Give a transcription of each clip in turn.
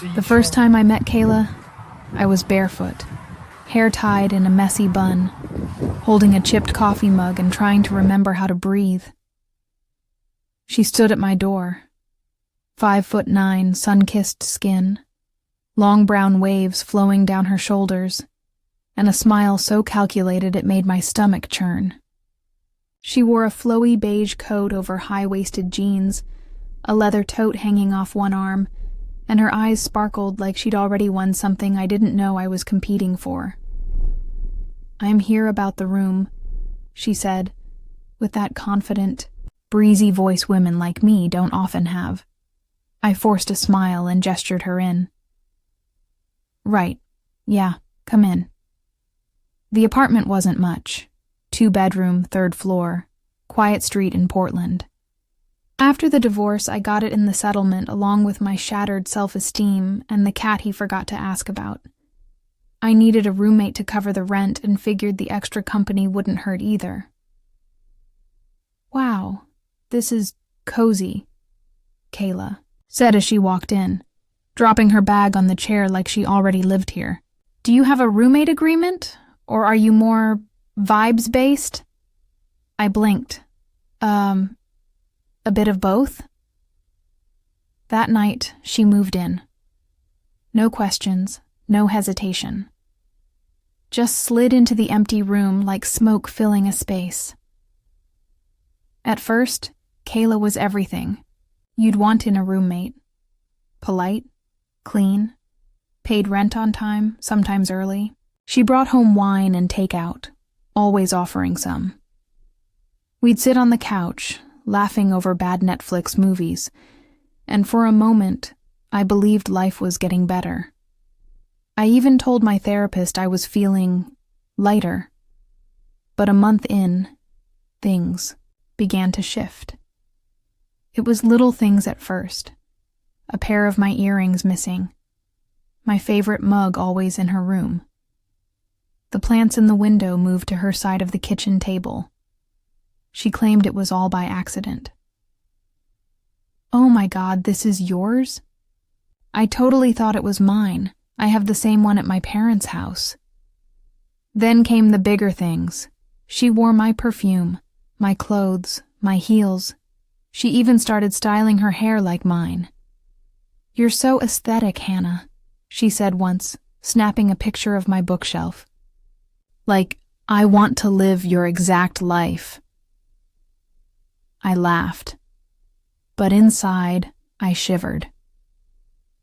The first time I met Kayla, I was barefoot, hair tied in a messy bun, holding a chipped coffee mug and trying to remember how to breathe. She stood at my door, 5'9", sun-kissed skin, long brown waves flowing down her shoulders, and a smile so calculated it made my stomach churn. She wore a flowy beige coat over high-waisted jeans, a leather tote hanging off one arm, and her eyes sparkled like she'd already won something I didn't know I was competing for. "I'm here about the room," she said, with that confident, breezy voice women like me don't often have. I forced a smile and gestured her in. "Right. Yeah, come in." The apartment wasn't much. 2-bedroom, 3rd floor, quiet street in Portland. After the divorce, I got it in the settlement along with my shattered self-esteem and the cat he forgot to ask about. I needed a roommate to cover the rent and figured the extra company wouldn't hurt either. "Wow, this is cozy," Kayla said as she walked in, dropping her bag on the chair like she already lived here. "Do you have a roommate agreement, or are you more vibes-based?" I blinked. A bit of both?" That night, she moved in. No questions, no hesitation. Just slid into the empty room like smoke filling a space. At first, Kayla was everything you'd want in a roommate. Polite, clean, paid rent on time, sometimes early. She brought home wine and takeout, always offering some. We'd sit on the couch, laughing over bad Netflix movies, and for a moment, I believed life was getting better. I even told my therapist I was feeling lighter. But a month in, things began to shift. It was little things at first. A pair of my earrings missing. My favorite mug always in her room. The plants in the window moved to her side of the kitchen table. She claimed it was all by accident. "Oh my God, this is yours?" I totally thought it was mine. I have the same one at my parents' house. Then came the bigger things. She wore my perfume, my clothes, my heels. She even started styling her hair like mine. "You're so aesthetic, Hannah," she said once, snapping a picture of my bookshelf. Like, I want to live your exact life. I laughed, but inside, I shivered.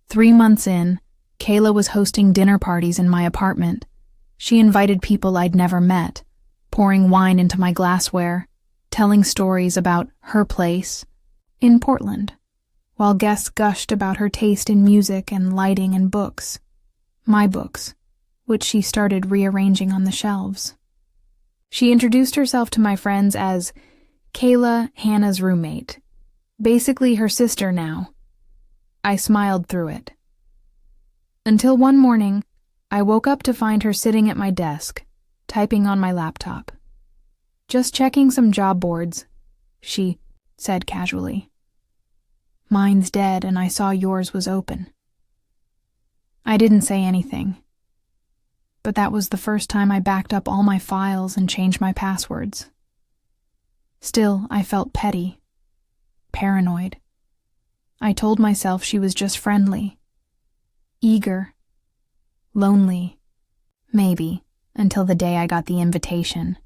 3 months in, Kayla was hosting dinner parties in my apartment. She invited people I'd never met, pouring wine into my glassware, telling stories about her place in Portland, while guests gushed about her taste in music and lighting and books, my books, which she started rearranging on the shelves. She introduced herself to my friends as Kayla, Hannah's roommate, basically her sister now. I smiled through it. Until one morning, I woke up to find her sitting at my desk, typing on my laptop. "Just checking some job boards," she said casually. "Mine's dead and I saw yours was open." I didn't say anything. But that was the first time I backed up all my files and changed my passwords. Still, I felt petty, paranoid. I told myself she was just friendly, eager, lonely, maybe, until the day I got the invitation.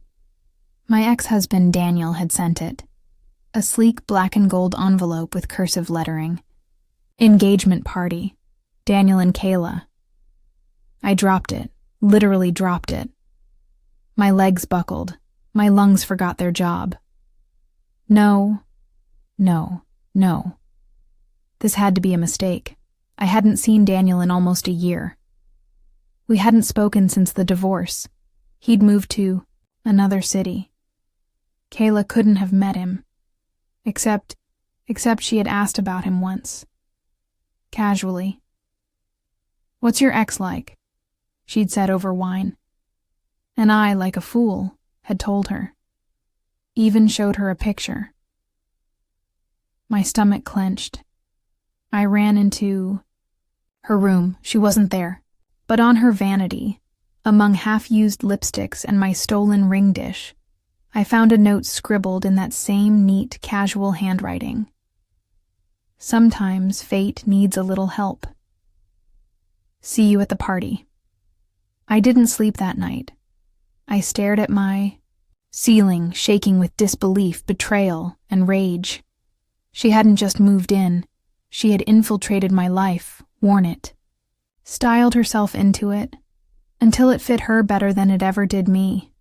My ex-husband Daniel had sent it, a sleek black and gold envelope with cursive lettering. Engagement party, Daniel and Kayla. I dropped it, literally dropped it. My legs buckled, my lungs forgot their job. No. This had to be a mistake. I hadn't seen Daniel in almost a year. We hadn't spoken since the divorce. He'd moved to another city. Kayla couldn't have met him, except she had asked about him once. Casually. "What's your ex like?" she'd said over wine. And I, like a fool, had told her. Even showed her a picture. My stomach clenched. I ran into Her room, she wasn't there. But on her vanity, among half-used lipsticks and my stolen ring dish, I found a note scribbled in that same neat, casual handwriting. Sometimes fate needs a little help. See you at the party. I didn't sleep that night. I stared at my ceiling, shaking with disbelief, betrayal, and rage. She hadn't just moved in. She had infiltrated my life, worn it, styled herself into it, until it fit her better than it ever did me.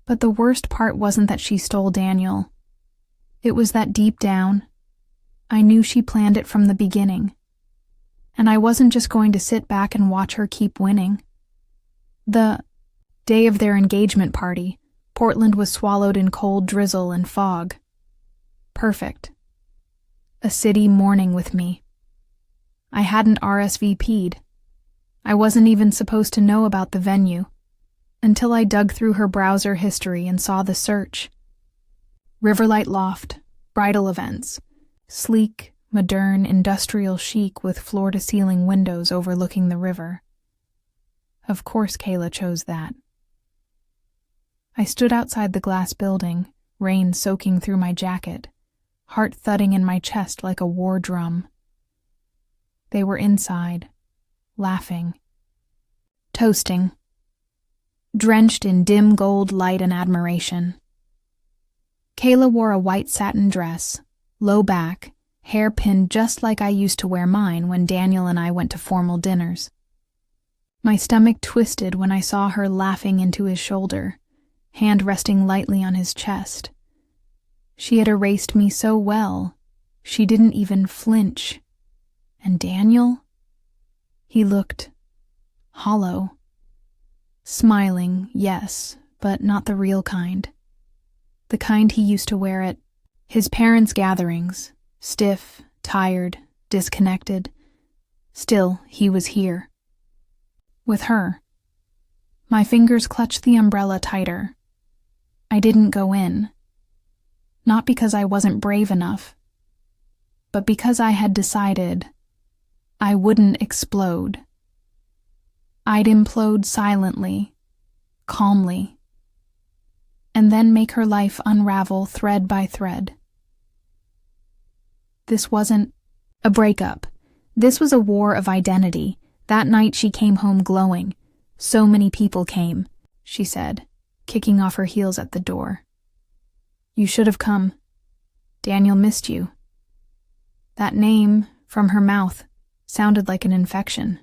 But the worst part wasn't that she stole Daniel. It was that deep down, I knew she planned it from the beginning. And I wasn't just going to sit back and watch her keep winning. The day of their engagement party, Portland was swallowed in cold drizzle and fog. Perfect. A city mourning with me. I hadn't RSVP'd. I wasn't even supposed to know about the venue, until I dug through her browser history and saw the search. Riverlight Loft, bridal events, sleek, modern, industrial chic with floor-to-ceiling windows overlooking the river. Of course Kayla chose that. I stood outside the glass building, rain soaking through my jacket, heart thudding in my chest like a war drum. They were inside, laughing, toasting, drenched in dim gold light and admiration. Kayla wore a white satin dress, low back, hair pinned just like I used to wear mine when Daniel and I went to formal dinners. My stomach twisted when I saw her laughing into his shoulder, hand resting lightly on his chest. She had erased me so well, she didn't even flinch. And Daniel? He looked hollow. Smiling, yes, but not the real kind. The kind he used to wear at his parents' gatherings, stiff, tired, disconnected. Still, he was here. With her. My fingers clutched the umbrella tighter. I didn't go in. Not because I wasn't brave enough, but because I had decided I wouldn't explode. I'd implode silently, calmly, and then make her life unravel thread by thread. This wasn't a breakup. This was a war of identity. That night she came home glowing. So many people came, she said, kicking off her heels at the door. You should have come. Daniel missed you. That name, from her mouth, sounded like an infection.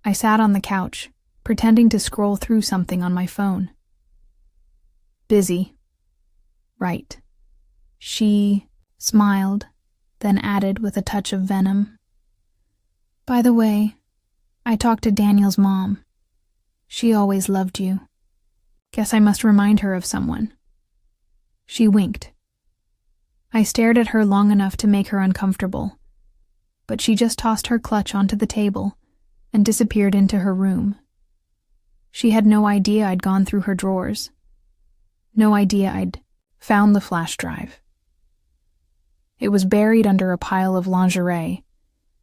I sat on the couch, pretending to scroll through something on my phone. Busy. Right. She smiled, then added with a touch of venom. By the way, I talked to Daniel's mom. She always loved you. Guess I must remind her of someone. She winked. I stared at her long enough to make her uncomfortable, but she just tossed her clutch onto the table and disappeared into her room. She had no idea I'd gone through her drawers. No idea I'd found the flash drive. It was buried under a pile of lingerie,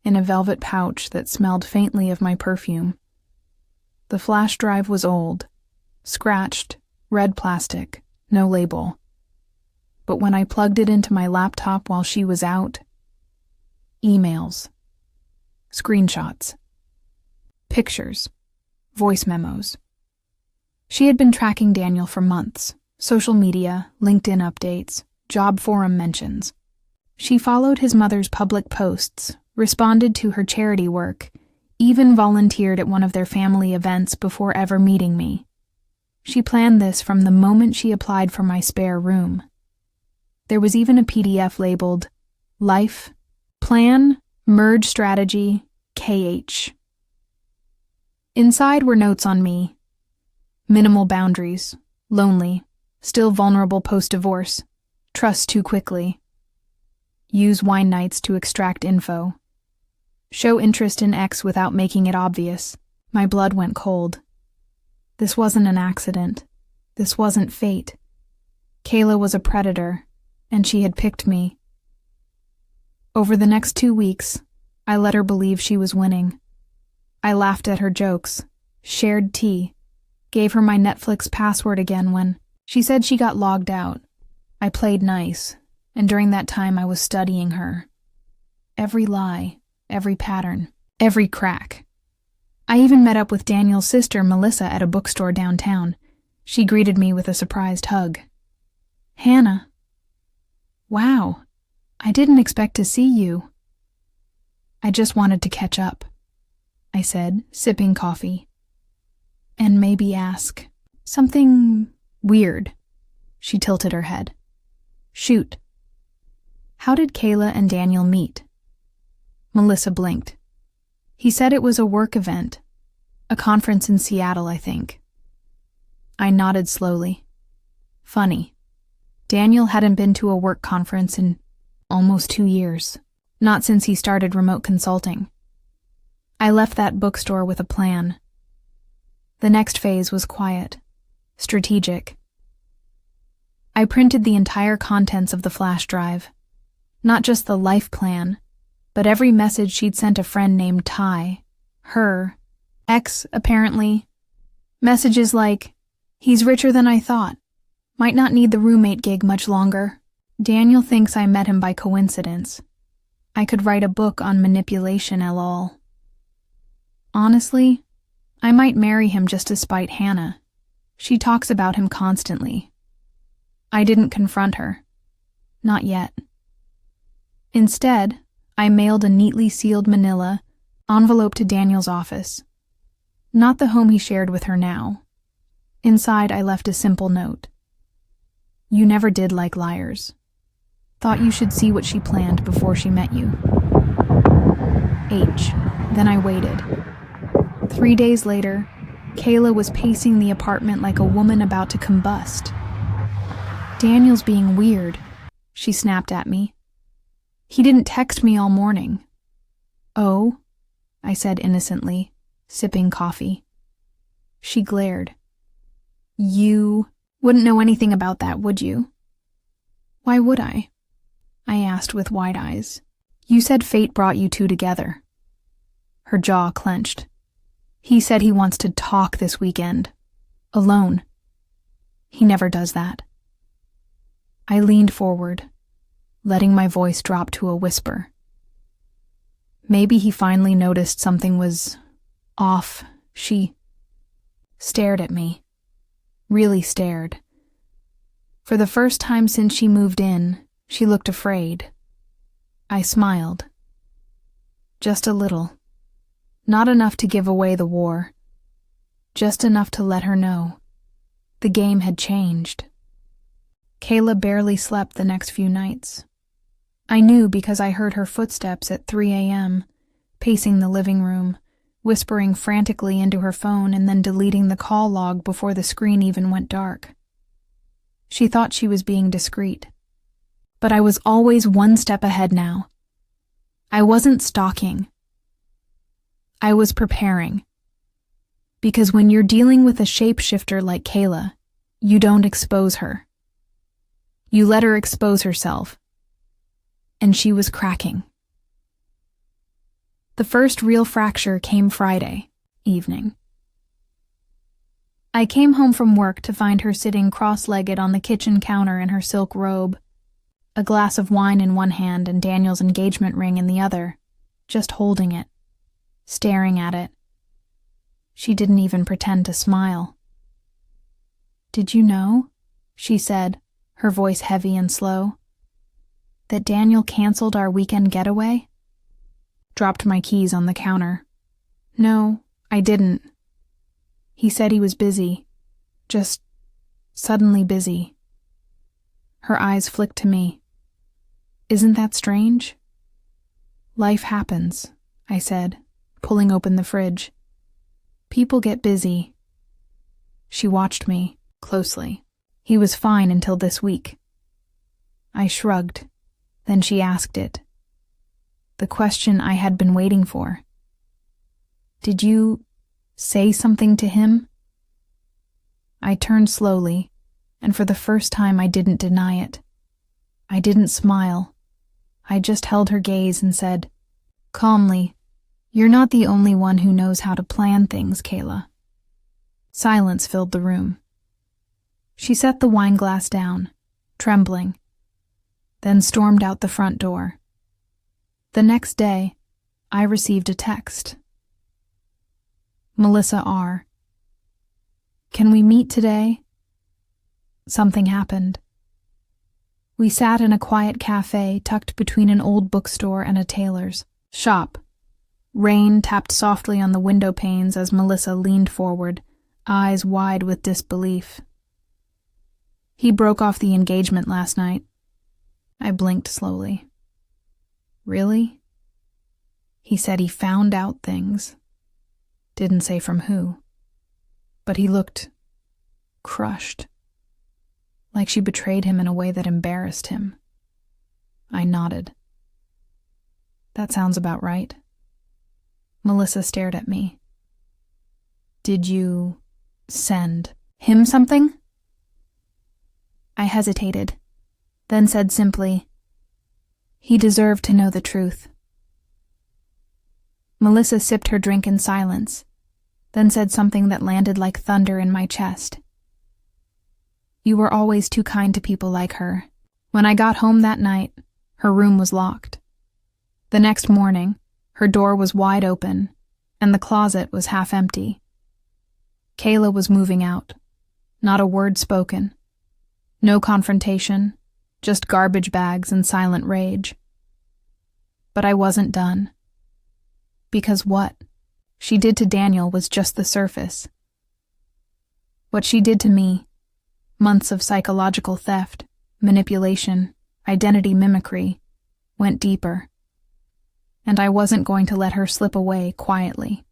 in a velvet pouch that smelled faintly of my perfume. The flash drive was old, scratched, red plastic, no label. But when I plugged it into my laptop while she was out, emails, screenshots, pictures, voice memos. She had been tracking Daniel for months, social media, LinkedIn updates, job forum mentions. She followed his mother's public posts, responded to her charity work, even volunteered at one of their family events before ever meeting me. She planned this from the moment she applied for my spare room. There was even a PDF labeled Life, Plan, Merge Strategy, KH. Inside were notes on me. Minimal boundaries, lonely, still vulnerable post-divorce, trust too quickly. Use wine nights to extract info. Show interest in X without making it obvious. My blood went cold. This wasn't an accident. This wasn't fate. Kayla was a predator, and she had picked me. Over the next 2 weeks, I let her believe she was winning. I laughed at her jokes, shared tea, gave her my Netflix password again when she said she got logged out. I played nice, and during that time I was studying her. Every lie, every pattern, every crack. I even met up with Daniel's sister, Melissa, at a bookstore downtown. She greeted me with a surprised hug. Hannah. Wow, I didn't expect to see you. I just wanted to catch up, I said, sipping coffee. And maybe ask something weird. She tilted her head. Shoot. How did Kayla and Daniel meet? Melissa blinked. He said it was a work event, a conference in Seattle, I think. I nodded slowly. Funny. Daniel hadn't been to a work conference in almost 2 years, not since he started remote consulting. I left that bookstore with a plan. The next phase was quiet, strategic. I printed the entire contents of the flash drive, not just the life plan, but every message she'd sent a friend named Ty, her, ex, apparently. Messages like, he's richer than I thought, might not need the roommate gig much longer. Daniel thinks I met him by coincidence. I could write a book on manipulation, lol. Honestly, I might marry him just to spite Hannah. She talks about him constantly. I didn't confront her. Not yet. Instead, I mailed a neatly sealed manila envelope to Daniel's office. Not the home he shared with her now. Inside, I left a simple note. You never did like liars. Thought you should see what she planned before she met you. H. Then I waited. 3 days later, Kayla was pacing the apartment like a woman about to combust. Daniel's being weird, she snapped at me. He didn't text me all morning. Oh, I said innocently, sipping coffee. She glared. You wouldn't know anything about that, would you? Why would I asked with wide eyes. You said fate brought you two together. Her jaw clenched. He said he wants to talk this weekend. Alone. He never does that. I leaned forward, letting my voice drop to a whisper. Maybe he finally noticed something was off. She stared at me. Really stared. For the first time since she moved in, she looked afraid. I smiled. Just a little. Not enough to give away the war. Just enough to let her know. The game had changed. Kayla barely slept the next few nights. I knew because I heard her footsteps at 3 a.m., pacing the living room, whispering frantically into her phone and then deleting the call log before the screen even went dark. She thought she was being discreet. But I was always one step ahead now. I wasn't stalking. I was preparing. Because when you're dealing with a shapeshifter like Kayla, you don't expose her. You let her expose herself. And she was cracking. The first real fracture came Friday evening. I came home from work to find her sitting cross-legged on the kitchen counter in her silk robe, a glass of wine in one hand and Daniel's engagement ring in the other, just holding it, staring at it. She didn't even pretend to smile. Did you know, she said, her voice heavy and slow, that Daniel canceled our weekend getaway? Dropped my keys on the counter. No, I didn't. He said he was busy. Just suddenly busy. Her eyes flicked to me. Isn't that strange? Life happens, I said, pulling open the fridge. People get busy. She watched me closely. He was fine until this week. I shrugged. Then she asked it. The question I had been waiting for. Did you say something to him? I turned slowly, and for the first time I didn't deny it. I didn't smile. I just held her gaze and said, Calmly, "You're not the only one who knows how to plan things, Kayla." Silence filled the room. She set the wine glass down, trembling, then stormed out the front door. The next day, I received a text. Melissa R. "Can we meet today?" Something happened. We sat in a quiet cafe tucked between an old bookstore and a tailor's shop. Rain tapped softly on the window panes as Melissa leaned forward, eyes wide with disbelief. "He broke off the engagement last night." I blinked slowly. "Really?" "He said he found out things. Didn't say from who. But he looked crushed. Like she betrayed him in a way that embarrassed him." I nodded. "That sounds about right." Melissa stared at me. "Did you send him something?" I hesitated, then said simply, "He deserved to know the truth." Melissa sipped her drink in silence, then said something that landed like thunder in my chest. "You were always too kind to people like her." When I got home that night, her room was locked. The next morning, her door was wide open, and the closet was half empty. Kayla was moving out. Not a word spoken. No confrontation, just garbage bags and silent rage. But I wasn't done. Because what she did to Daniel was just the surface. What she did to me, months of psychological theft, manipulation, identity mimicry, went deeper. And I wasn't going to let her slip away quietly.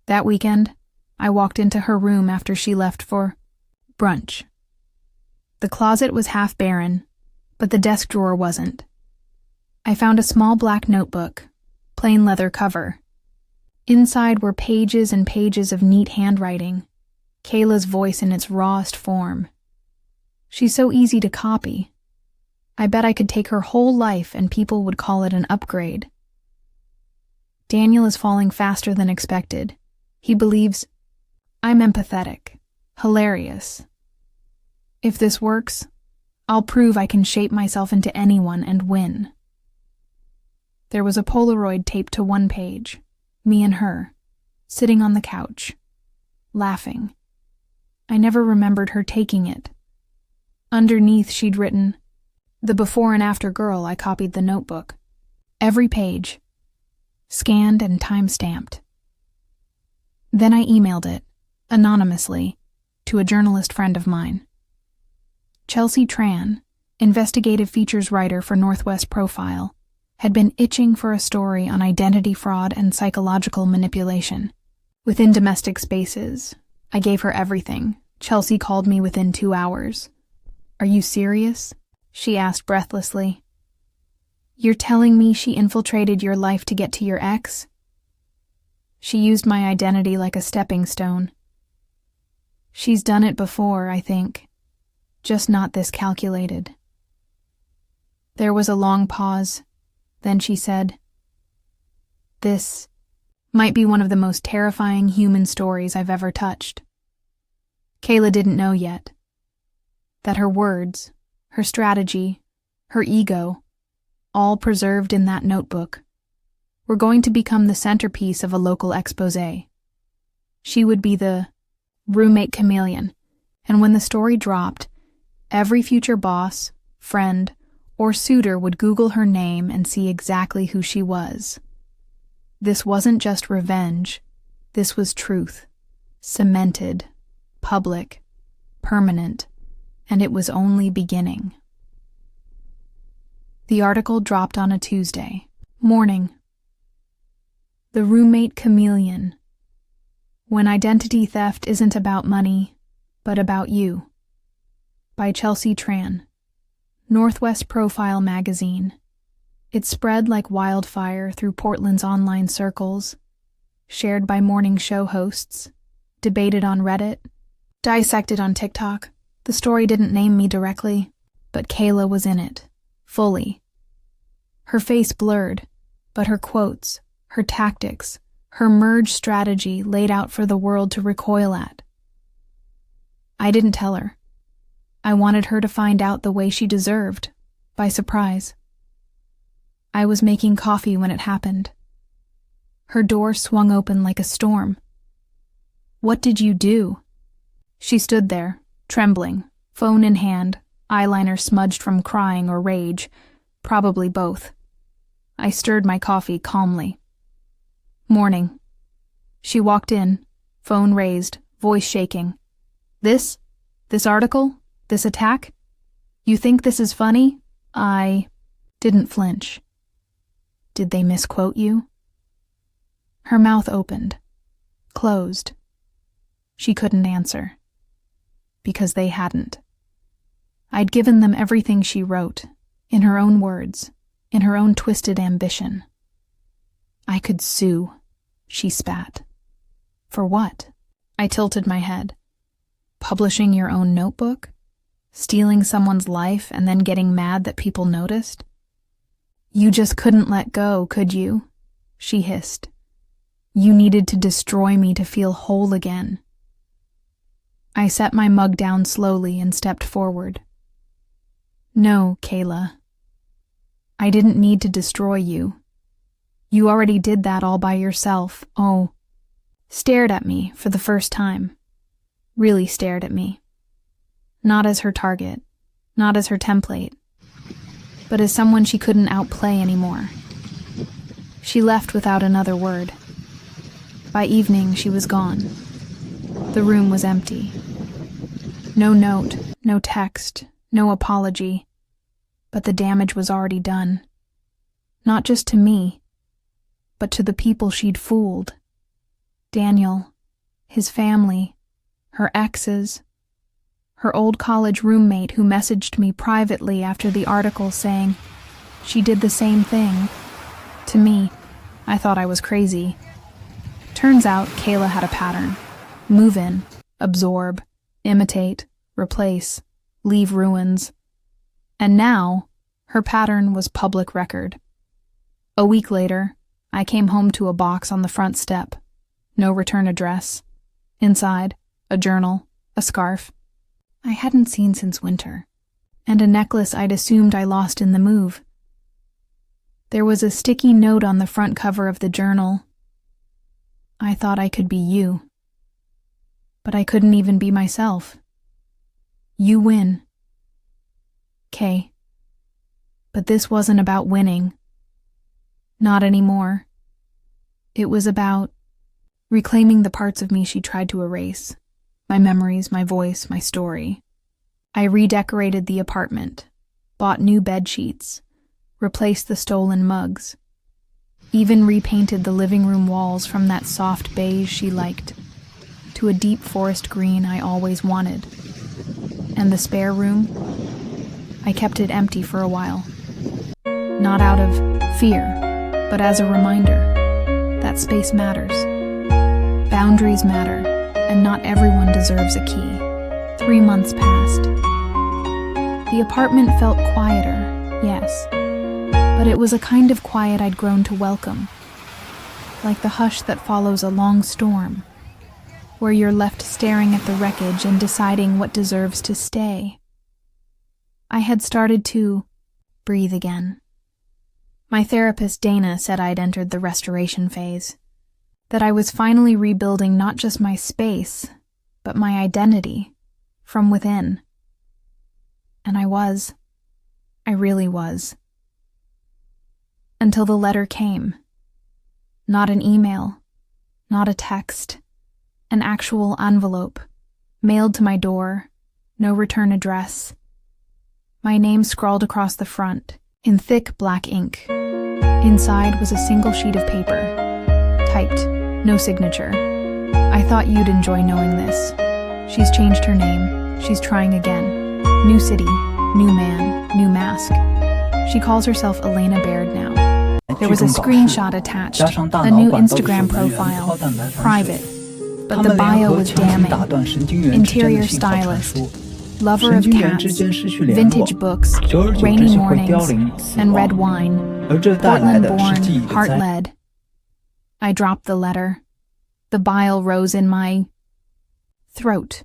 That weekend, I walked into her room after she left for brunch. The closet was half barren, but the desk drawer wasn't. I found a small black notebook, plain leather cover. Inside were pages and pages of neat handwriting, Kayla's voice in its rawest form. She's so easy to copy. I bet I could take her whole life and people would call it an upgrade. "Daniel is falling faster than expected. He believes I'm empathetic, hilarious. If this works, I'll prove I can shape myself into anyone and win." There was a Polaroid taped to one page, me and her, sitting on the couch, laughing. I never remembered her taking it. Underneath she'd written, "The before and after girl." I copied the notebook. Every page, scanned and time-stamped. Then I emailed it, anonymously, to a journalist friend of mine. Chelsea Tran, investigative features writer for Northwest Profile, had been itching for a story on identity fraud and psychological manipulation. Within domestic spaces, I gave her everything. Chelsea called me within 2 hours. "Are you serious?" she asked breathlessly. "You're telling me she infiltrated your life to get to your ex?" She used my identity like a stepping stone. "She's done it before, I think. Just not this calculated." There was a long pause. Then she said, "This might be one of the most terrifying human stories I've ever touched." Kayla didn't know yet that her words, her strategy, her ego, all preserved in that notebook, were going to become the centerpiece of a local exposé. She would be the roommate chameleon, and when the story dropped, every future boss, friend, or suitor would Google her name and see exactly who she was. This wasn't just revenge. This was truth. Cemented, public, permanent, and it was only beginning. The article dropped on a Tuesday morning. The Roommate Chameleon. When Identity Theft Isn't About Money, but About You. By Chelsea Tran. Northwest Profile magazine. It spread like wildfire through Portland's online circles, shared by morning show hosts, debated on Reddit, dissected on TikTok. The story didn't name me directly, but Kayla was in it, fully. Her face blurred, But her quotes, her tactics, her merge strategy laid out for the world to recoil at. I didn't tell her. I wanted her to find out the way she deserved, by surprise. I was making coffee when it happened. Her door swung open like a storm. "What did you do?" She stood there, trembling, phone in hand, eyeliner smudged from crying or rage, probably both. I stirred my coffee calmly. "Morning." She walked in, phone raised, voice shaking. This article? This attack? You think this is funny?" I didn't flinch. "Did they misquote you?" Her mouth opened, closed. She couldn't answer. Because they hadn't. I'd given them everything she wrote, in her own words, in her own twisted ambition. "I could sue," she spat. "For what?" I tilted my head. "Publishing your own notebook? Stealing someone's life and then getting mad that people noticed?" "You just couldn't let go, could you?" she hissed. "You needed to destroy me to feel whole again." I set my mug down slowly and stepped forward. "No, Kayla. I didn't need to destroy you. You already did that all by yourself." Oh, stared at me for the first time. Really stared at me. Not as her target, not as her template, but as someone she couldn't outplay anymore. She left without another word. By evening, she was gone. The room was empty. No note, no text, no apology, but the damage was already done. Not just to me, but to the people she'd fooled. Daniel, his family, her exes, her old college roommate who messaged me privately after the article saying she did the same thing. To me, I thought I was crazy. Turns out Kayla had a pattern. Move in, absorb, imitate, replace, leave ruins. And now, her pattern was public record. A week later, I came home to a box on the front step. No return address. Inside, a journal, a scarf I hadn't seen since winter, and a necklace I'd assumed I lost in the move. There was a sticky note on the front cover of the journal. I thought I could be you. But I couldn't even be myself. You win. Kay. But this wasn't about winning. Not anymore. It was about reclaiming the parts of me she tried to erase. My memories, my voice, my story. I redecorated the apartment, bought new bed sheets, replaced the stolen mugs, even repainted the living room walls from that soft beige she liked to a deep forest green I always wanted. And the spare room, I kept it empty for a while. Not out of fear, but as a reminder that space matters. Boundaries matter, and not everyone deserves a key. 3 months passed. The apartment felt quieter, yes, but it was a kind of quiet I'd grown to welcome, like the hush that follows a long storm, where you're left staring at the wreckage and deciding what deserves to stay. I had started to breathe again. My therapist Dana said I'd entered the restoration phase, that I was finally rebuilding not just my space, but my identity, from within. And I was. I really was. Until the letter came. Not an email, not a text, an actual envelope, mailed to my door, no return address. My name scrawled across the front, in thick black ink. Inside was a single sheet of paper, typed, no signature. I thought you'd enjoy knowing this. She's changed her name. She's trying again. New city, new man, new mask. She calls herself Elena Baird now. There was a screenshot attached, a new Instagram profile, private, but the bio was damning. Interior stylist, lover of cats, vintage books, rainy mornings, and red wine, Portland-born, heart-led. I dropped the letter. The bile rose in my throat.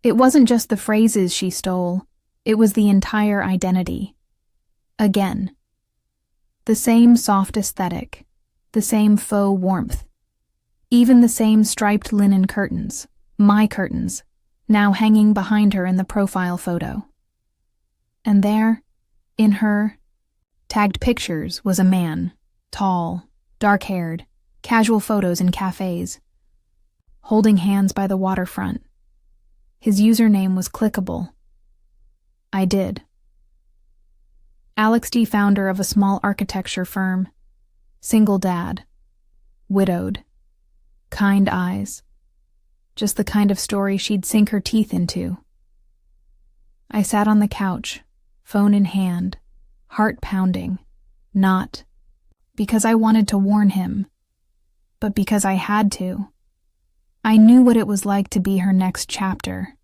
It wasn't just the phrases she stole, it was the entire identity. Again. The same soft aesthetic, the same faux warmth, even the same striped linen curtains, my curtains, now hanging behind her in the profile photo. And there, in her tagged pictures, was a man, tall, dark-haired, casual photos in cafes, holding hands by the waterfront. His username was clickable. I did. Alex D., founder of a small architecture firm, single dad, widowed, kind eyes, just the kind of story she'd sink her teeth into. I sat on the couch, phone in hand, heart pounding, not because I wanted to warn him, but because I had to. I knew what it was like to be her next chapter,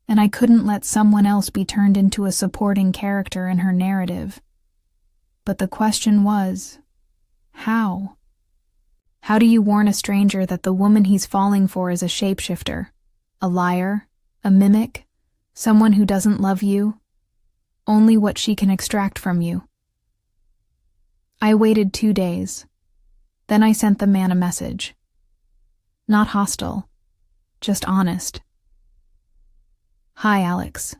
and I couldn't let someone else be turned into a supporting character in her narrative. But the question was, how? How do you warn a stranger that the woman he's falling for is a shapeshifter, a liar, a mimic, someone who doesn't love you, only what she can extract from you? I waited 2 days. Then I sent the man a message. Not hostile, just honest. Hi, Alex.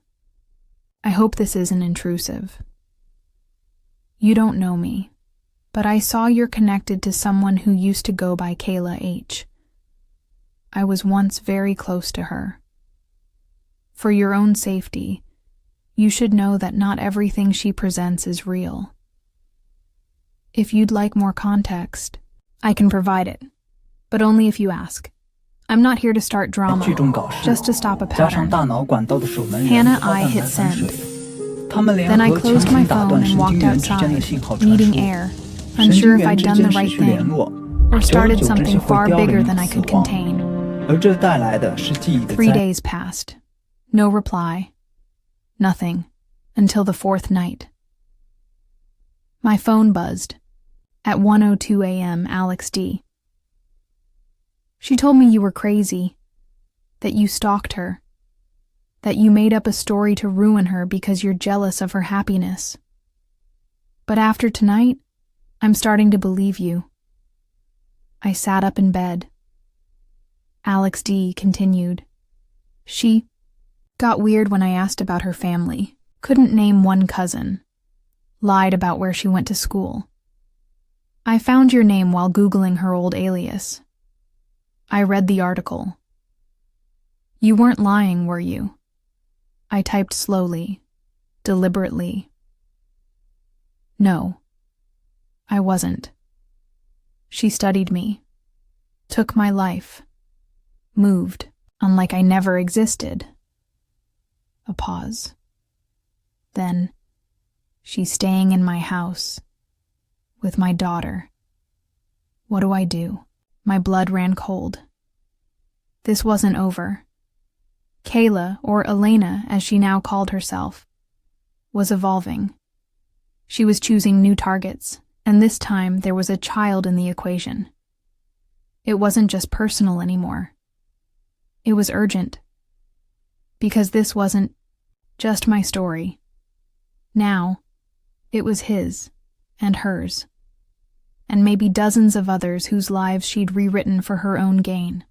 I hope this isn't intrusive. You don't know me, but I saw you're connected to someone who used to go by Kayla H. I was once very close to her. For your own safety, you should know that not everything she presents is real. If you'd like more context, I can provide it, but only if you ask. I'm not here to start drama, just to stop a pattern. Hannah, I hit send. Then I closed my phone and walked outside, needing air, unsure if I'd done the right thing, or started something far bigger than I could contain. 3 days passed. No reply. Nothing. Until the 4th night. My phone buzzed. At 1:02 a.m., Alex D. She told me you were crazy, that you stalked her, that you made up a story to ruin her because you're jealous of her happiness. But after tonight, I'm starting to believe you. I sat up in bed. Alex D. continued. She got weird when I asked about her family, couldn't name one cousin, lied about where she went to school. I found your name while Googling her old alias. I read the article. You weren't lying, were you? I typed slowly, deliberately. No, I wasn't. She studied me, took my life, moved, unlike I never existed. A pause. Then, she's staying in my house, with my daughter. What do I do? My blood ran cold. This wasn't over. Kayla, or Elena as she now called herself, was evolving. She was choosing new targets, and this time there was a child in the equation. It wasn't just personal anymore. It was urgent. Because this wasn't just my story. Now, it was his and hers, and maybe dozens of others whose lives she'd rewritten for her own gain.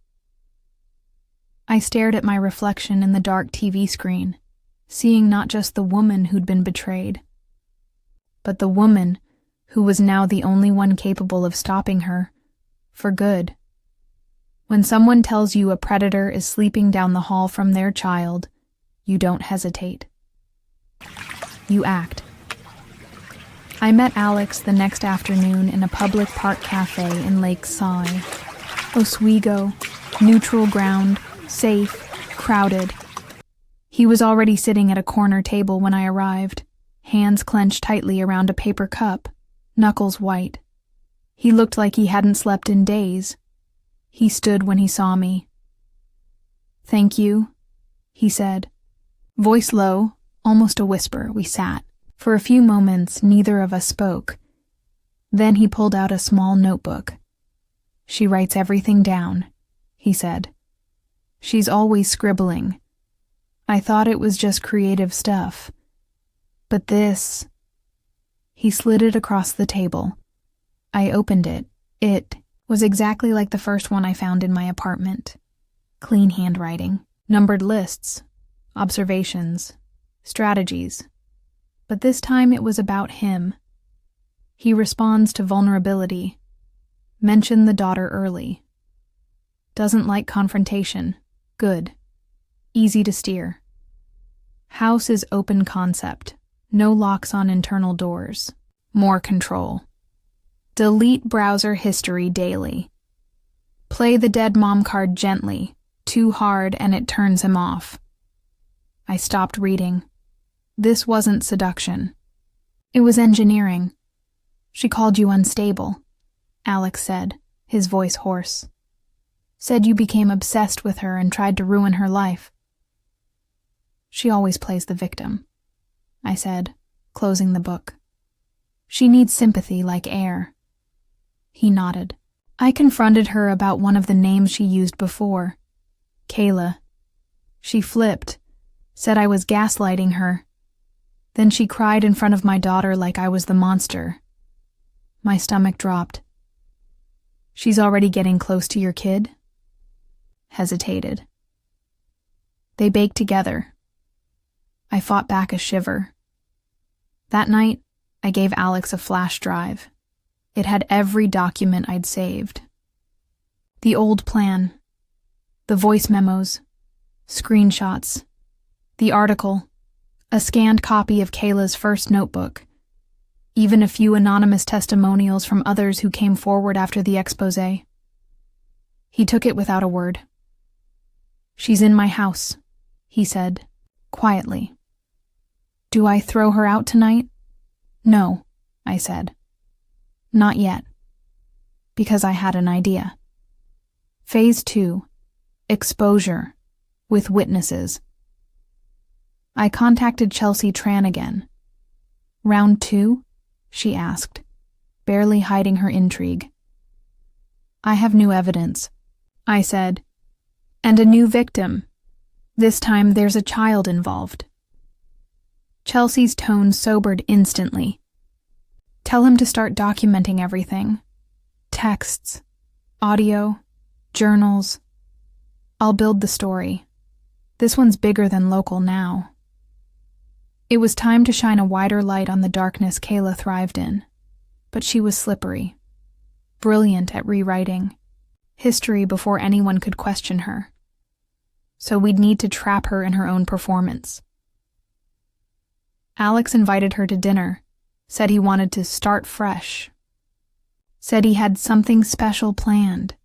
I stared at my reflection in the dark TV screen, seeing not just the woman who'd been betrayed, but the woman who was now the only one capable of stopping her, for good. When someone tells you a predator is sleeping down the hall from their child, you don't hesitate. You act. I met Alex the next afternoon in a public park cafe in Lake Saai. Oswego, neutral ground, safe, crowded. He was already sitting at a corner table when I arrived, hands clenched tightly around a paper cup, knuckles white. He looked like he hadn't slept in days. He stood when he saw me. Thank you, he said, Voice low, almost a whisper, we sat. For a few moments, neither of us spoke. Then he pulled out a small notebook. "She writes everything down," he said. "She's always scribbling. I thought it was just creative stuff. But this..." He slid it across the table. I opened it. It was exactly like the first one I found in my apartment. Clean handwriting, numbered lists, observations, strategies. But this time it was about him. He responds to vulnerability. Mentioned the daughter early. Doesn't like confrontation. Good. Easy to steer. House is open concept. No locks on internal doors. More control. Delete browser history daily. Play the dead mom card gently. Too hard and it turns him off. I stopped reading. This wasn't seduction. It was engineering. "She called you unstable," Alex said, his voice hoarse. "Said you became obsessed with her and tried to ruin her life." "She always plays the victim," I said, closing the book. "She needs sympathy like air." He nodded. "I confronted her about one of the names she used before. Kayla. She flipped, said I was gaslighting her. Then she cried in front of my daughter like I was the monster." My stomach dropped. "She's already getting close to your kid?" Hesitated. They baked together. I fought back a shiver. That night, I gave Alex a flash drive. It had every document I'd saved. The old plan, the voice memos, screenshots, the article, a scanned copy of Kayla's first notebook, even a few anonymous testimonials from others who came forward after the exposé. He took it without a word. "She's in my house," he said, quietly. "Do I throw her out tonight?" "No," I said. "Not yet." Because I had an idea. Phase 2. Exposure. With witnesses. I contacted Chelsea Tran again. "Round 2?" she asked, barely hiding her intrigue. "I have new evidence," I said. "And a new victim. This time there's a child involved." Chelsea's tone sobered instantly. "Tell him to start documenting everything. Texts, audio, journals. I'll build the story. This one's bigger than local now." It was time to shine a wider light on the darkness Kayla thrived in. But she was slippery. Brilliant at rewriting. History before anyone could question her. So we'd need to trap her in her own performance. Alex invited her to dinner, said he wanted to start fresh. Said he had something special planned.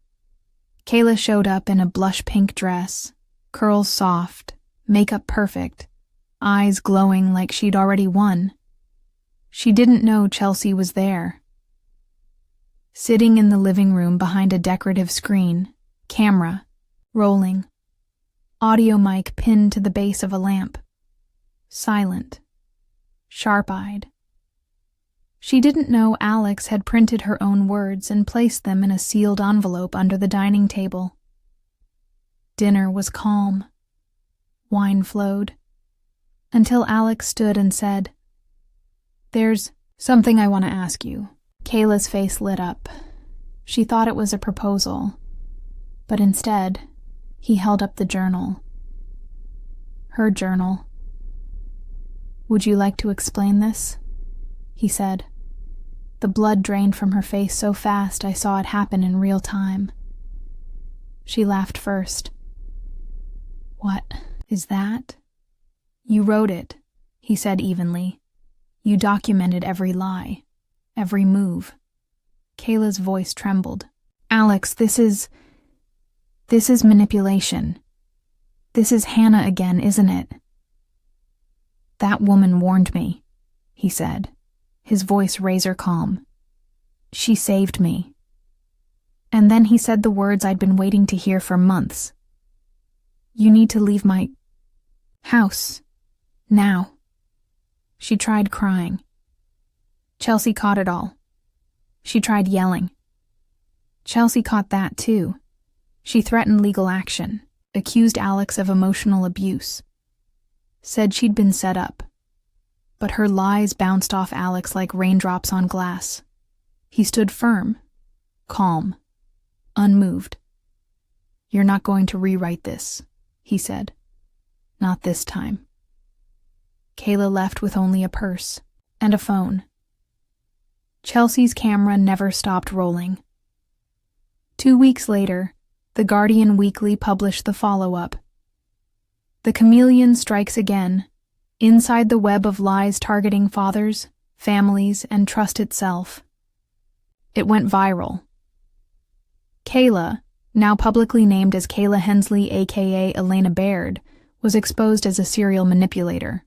Kayla showed up in a blush pink dress, curls soft, makeup perfect, eyes glowing like she'd already won. She didn't know Chelsea was there. Sitting in the living room behind a decorative screen, camera, rolling, audio mic pinned to the base of a lamp. Silent. Sharp-eyed. She didn't know Alex had printed her own words and placed them in a sealed envelope under the dining table. Dinner was calm. Wine flowed. Until Alex stood and said, "There's something I want to ask you." Kayla's face lit up. She thought it was a proposal, but instead, he held up the journal. Her journal. "Would you like to explain this?" he said. The blood drained from her face so fast I saw it happen in real time. She laughed first. "What is that?" "You wrote it," he said evenly. "You documented every lie, every move." Kayla's voice trembled. "Alex, this is manipulation. This is Hannah again, isn't it?" "That woman warned me," he said, his voice razor calm. "She saved me." And then he said the words I'd been waiting to hear for months. "You need to leave my house Now. She tried crying. Chelsea caught it all. She tried yelling. Chelsea caught that too. She threatened legal action, accused Alex of emotional abuse, said she'd been set up. But her lies bounced off Alex like raindrops on glass. He stood firm, calm, unmoved. "You're not going to rewrite this," he said. "Not this time." Kayla left with only a purse and a phone. Chelsea's camera never stopped rolling. 2 weeks later, The Guardian Weekly published the follow-up. "The chameleon strikes again, inside the web of lies targeting fathers, families, and trust itself." It went viral. Kayla, now publicly named as Kayla Hensley aka Elena Baird, was exposed as a serial manipulator.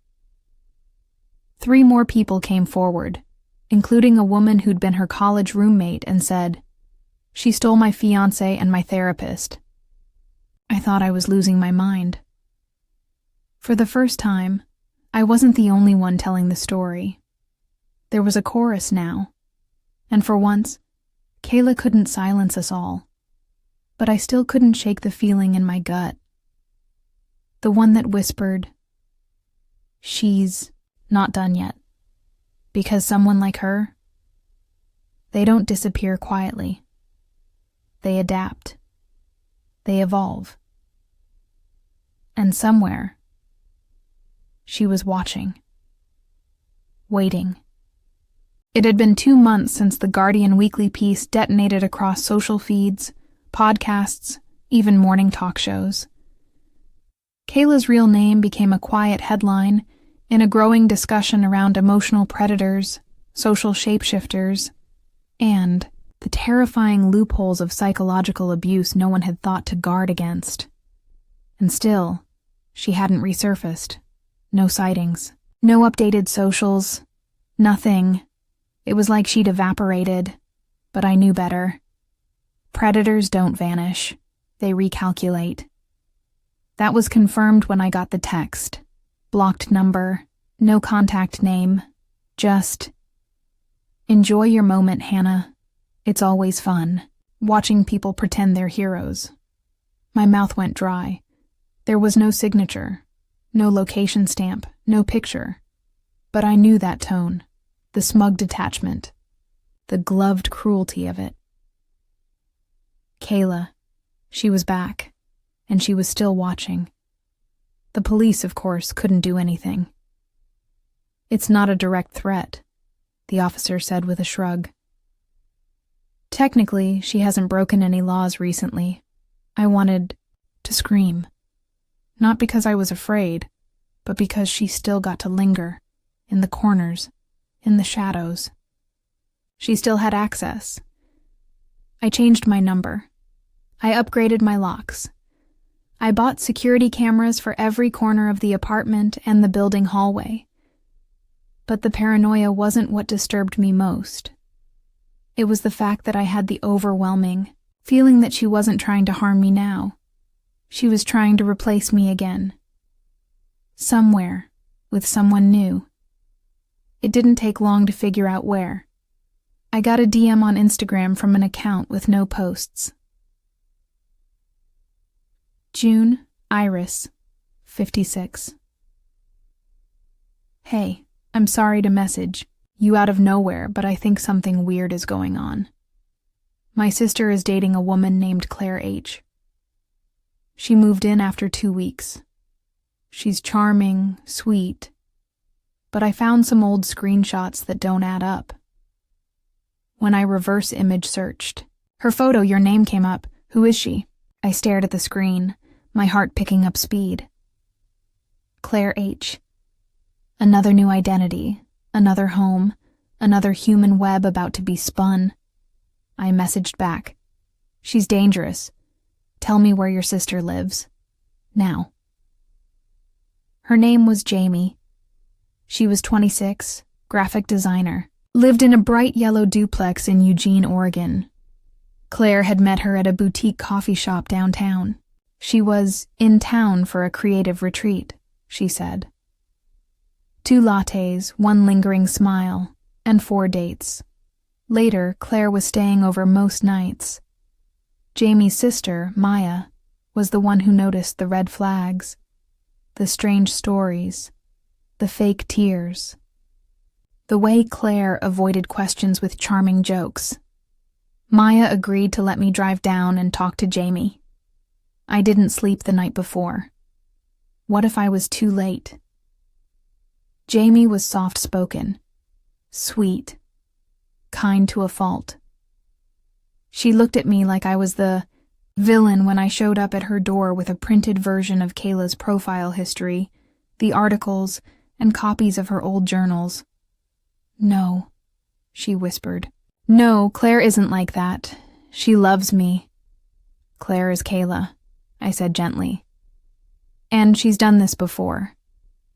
3 more people came forward, including a woman who'd been her college roommate and said, "She stole my fiancé and my therapist." I thought I was losing my mind. For the first time, I wasn't the only one telling the story. There was a chorus now, and for once, Kayla couldn't silence us all. But I still couldn't shake the feeling in my gut. The one that whispered, "She's not done yet." Because someone like her, they don't disappear quietly. They adapt. They evolve. And somewhere, she was watching. Waiting. It had been 2 months since the Guardian Weekly piece detonated across social feeds, podcasts, even morning talk shows. Kayla's real name became a quiet headline in a growing discussion around emotional predators, social shapeshifters, and the terrifying loopholes of psychological abuse no one had thought to guard against. And still, she hadn't resurfaced. No sightings. No updated socials. Nothing. It was like she'd evaporated, but I knew better. Predators don't vanish. They recalculate. That was confirmed when I got the text. Blocked number, no contact name, just, "Enjoy your moment, Hannah. It's always fun, watching people pretend they're heroes." My mouth went dry. There was no signature, no location stamp, no picture. But I knew that tone, the smug detachment, the gloved cruelty of it. Kayla, she was back, and she was still watching. The police, of course, couldn't do anything. "It's not a direct threat," the officer said with a shrug. "Technically, she hasn't broken any laws recently." I wanted to scream. Not because I was afraid, but because she still got to linger, in the corners, in the shadows. She still had access. I changed my number. I upgraded my locks. I bought security cameras for every corner of the apartment and the building hallway. But the paranoia wasn't what disturbed me most. It was the fact that I had the overwhelming feeling that she wasn't trying to harm me now. She was trying to replace me again. Somewhere, with someone new. It didn't take long to figure out where. I got a DM on Instagram from an account with no posts. June, Iris, 56. "Hey, I'm sorry to message you out of nowhere, but I think something weird is going on. My sister is dating a woman named Claire H. She moved in after 2 weeks. She's charming, sweet, but I found some old screenshots that don't add up. When I reverse image searched, her photo, your name came up. Who is she?" I stared at the screen, my heart picking up speed. Claire H. Another new identity, another home, another human web about to be spun. I messaged back. "She's dangerous. Tell me where your sister lives. Now." Her name was Jamie. She was 26, graphic designer, lived in a bright yellow duplex in Eugene, Oregon. Claire had met her at a boutique coffee shop downtown. She was in town for a creative retreat, she said. 2 lattes, 1 lingering smile, and 4 dates. Later, Claire was staying over most nights. Jamie's sister, Maya, was the one who noticed the red flags, the strange stories, the fake tears. The way Claire avoided questions with charming jokes. Maya agreed to let me drive down and talk to Jamie. I didn't sleep the night before. What if I was too late? Jamie was soft-spoken, sweet, kind to a fault. She looked at me like I was the villain when I showed up at her door with a printed version of Kayla's profile history, the articles, and copies of her old journals. "No," she whispered. "No, Claire isn't like that. She loves me." "Claire is Kayla," I said gently. "And she's done this before.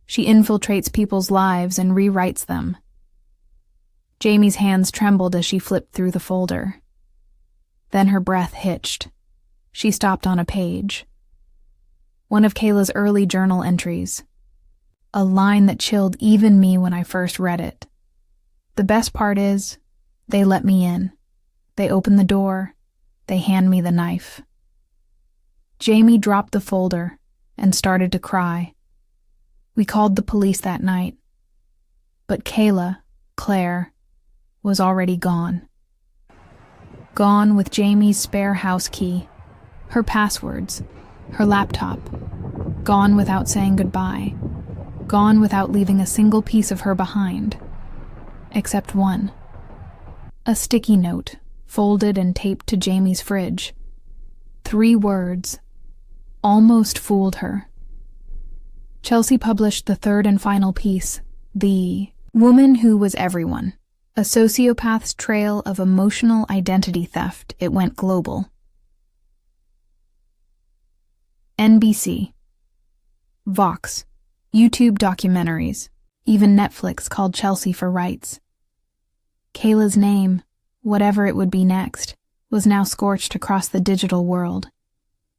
She infiltrates people's lives and rewrites them." Jamie's hands trembled as she flipped through the folder. Then her breath hitched. She stopped on a page. One of Kayla's early journal entries. A line that chilled even me when I first read it. The best part is, they let me in. They open the door. They hand me the knife. Jamie dropped the folder and started to cry. We called the police that night. But Kayla, Claire, was already gone. Gone with Jamie's spare house key, her passwords, her laptop. Gone without saying goodbye. Gone without leaving a single piece of her behind. Except one. A sticky note, folded and taped to Jamie's fridge. 3 words. Almost fooled her. Chelsea published the 3rd and final piece, The Woman Who Was Everyone. A sociopath's trail of emotional identity theft. It went global. NBC. Vox. YouTube documentaries. Even Netflix called Chelsea for rights. Kayla's name, whatever it would be next, was now scorched across the digital world.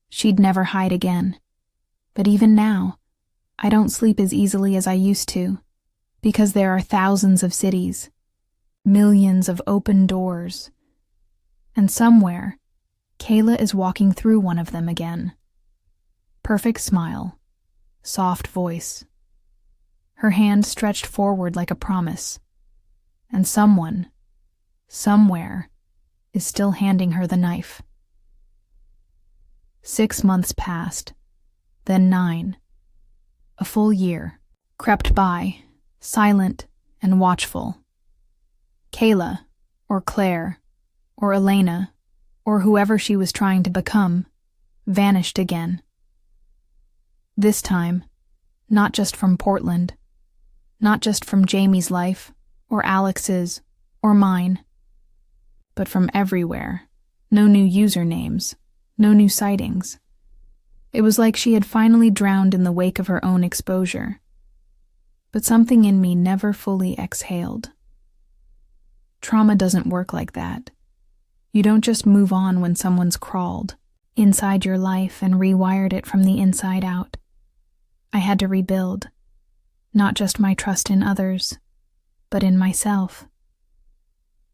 She'd never hide again. But even now, I don't sleep as easily as I used to, because there are thousands of cities, millions of open doors, and somewhere, Kayla is walking through one of them again. Perfect smile, soft voice, her hand stretched forward like a promise, and someone, somewhere, is still handing her the knife. 6 months passed, then 9. A full year crept by, silent and watchful. Kayla, or Claire, or Elena, or whoever she was trying to become, vanished again. This time, not just from Portland, not just from Jamie's life, or Alex's, or mine, but from everywhere. No new usernames, no new sightings. It was like she had finally drowned in the wake of her own exposure. But something in me never fully exhaled. Trauma doesn't work like that. You don't just move on when someone's crawled inside your life and rewired it from the inside out. I had to rebuild, not just my trust in others, but in myself.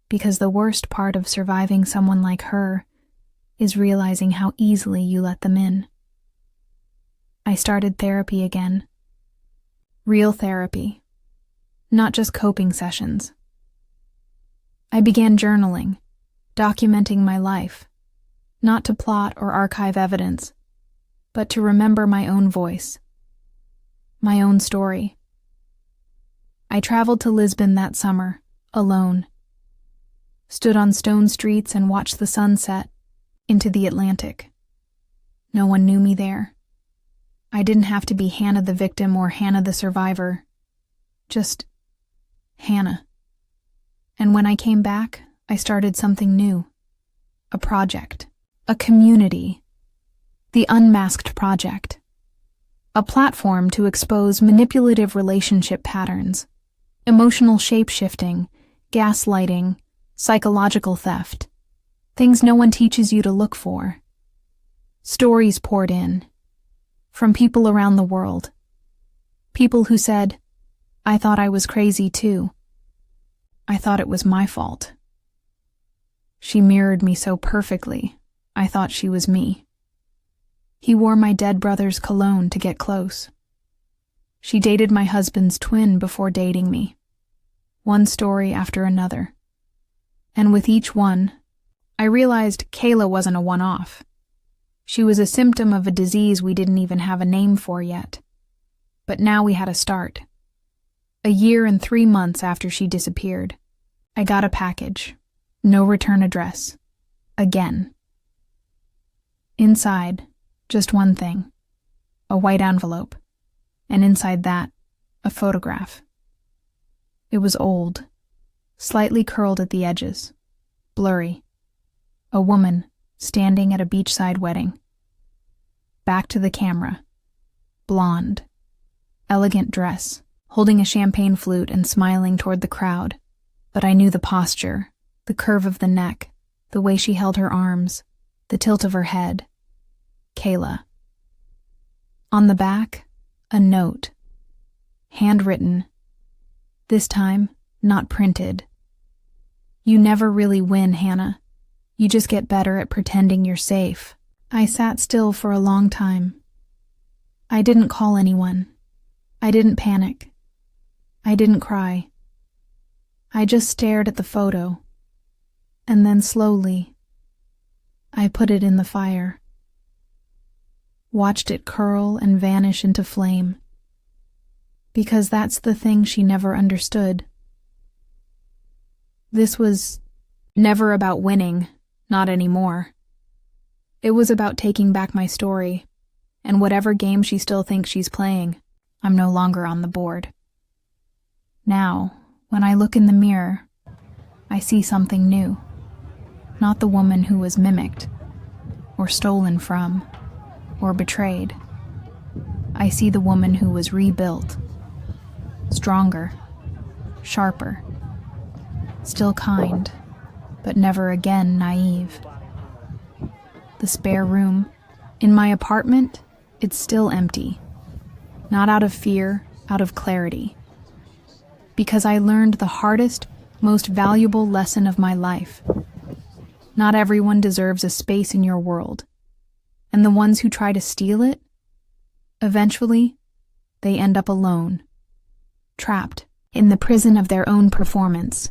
Because the worst part of surviving someone like her is realizing how easily you let them in. I started therapy again. Real therapy, not just coping sessions. I began journaling, documenting my life, not to plot or archive evidence, but to remember my own voice, my own story. I traveled to Lisbon that summer, alone, stood on stone streets and watched the sun set into the Atlantic. No one knew me there. I didn't have to be Hannah the victim or Hannah the survivor, just Hannah. And when I came back, I started something new. A project. A community. The Unmasked Project. A platform to expose manipulative relationship patterns, emotional shape-shifting, gaslighting, psychological theft. Things no one teaches you to look for. Stories poured in. From people around the world. People who said, I thought I was crazy too. I thought it was my fault. She mirrored me so perfectly, I thought she was me. He wore my dead brother's cologne to get close. She dated my husband's twin before dating me. One story after another. And with each one, I realized Kayla wasn't a one-off. She was a symptom of a disease we didn't even have a name for yet. But now we had a start. A year and 3 months after she disappeared, I got a package. No return address. Again. Inside, just one thing. A white envelope. And inside that, a photograph. It was old, slightly curled at the edges, blurry. A woman standing at a beachside wedding. Back to the camera. Blonde. Elegant dress, holding a champagne flute and smiling toward the crowd. But I knew the posture, the curve of the neck, the way she held her arms, the tilt of her head. Kayla. On the back, a note. Handwritten. This time, not printed. You never really win, Hannah. You just get better at pretending you're safe. I sat still for a long time. I didn't call anyone. I didn't panic. I didn't cry. I just stared at the photo. And then slowly, I put it in the fire. Watched it curl and vanish into flame. Because that's the thing she never understood. This was never about winning, not anymore. It was about taking back my story, and whatever game she still thinks she's playing, I'm no longer on the board. Now, when I look in the mirror, I see something new. Not the woman who was mimicked, or stolen from, or betrayed. I see the woman who was rebuilt. Stronger, sharper, still kind, but never again naive. The spare room, in my apartment, it's still empty. Not out of fear, out of clarity. Because I learned the hardest, most valuable lesson of my life. Not everyone deserves a space in your world. And the ones who try to steal it, eventually, they end up alone, trapped in the prison of their own performance.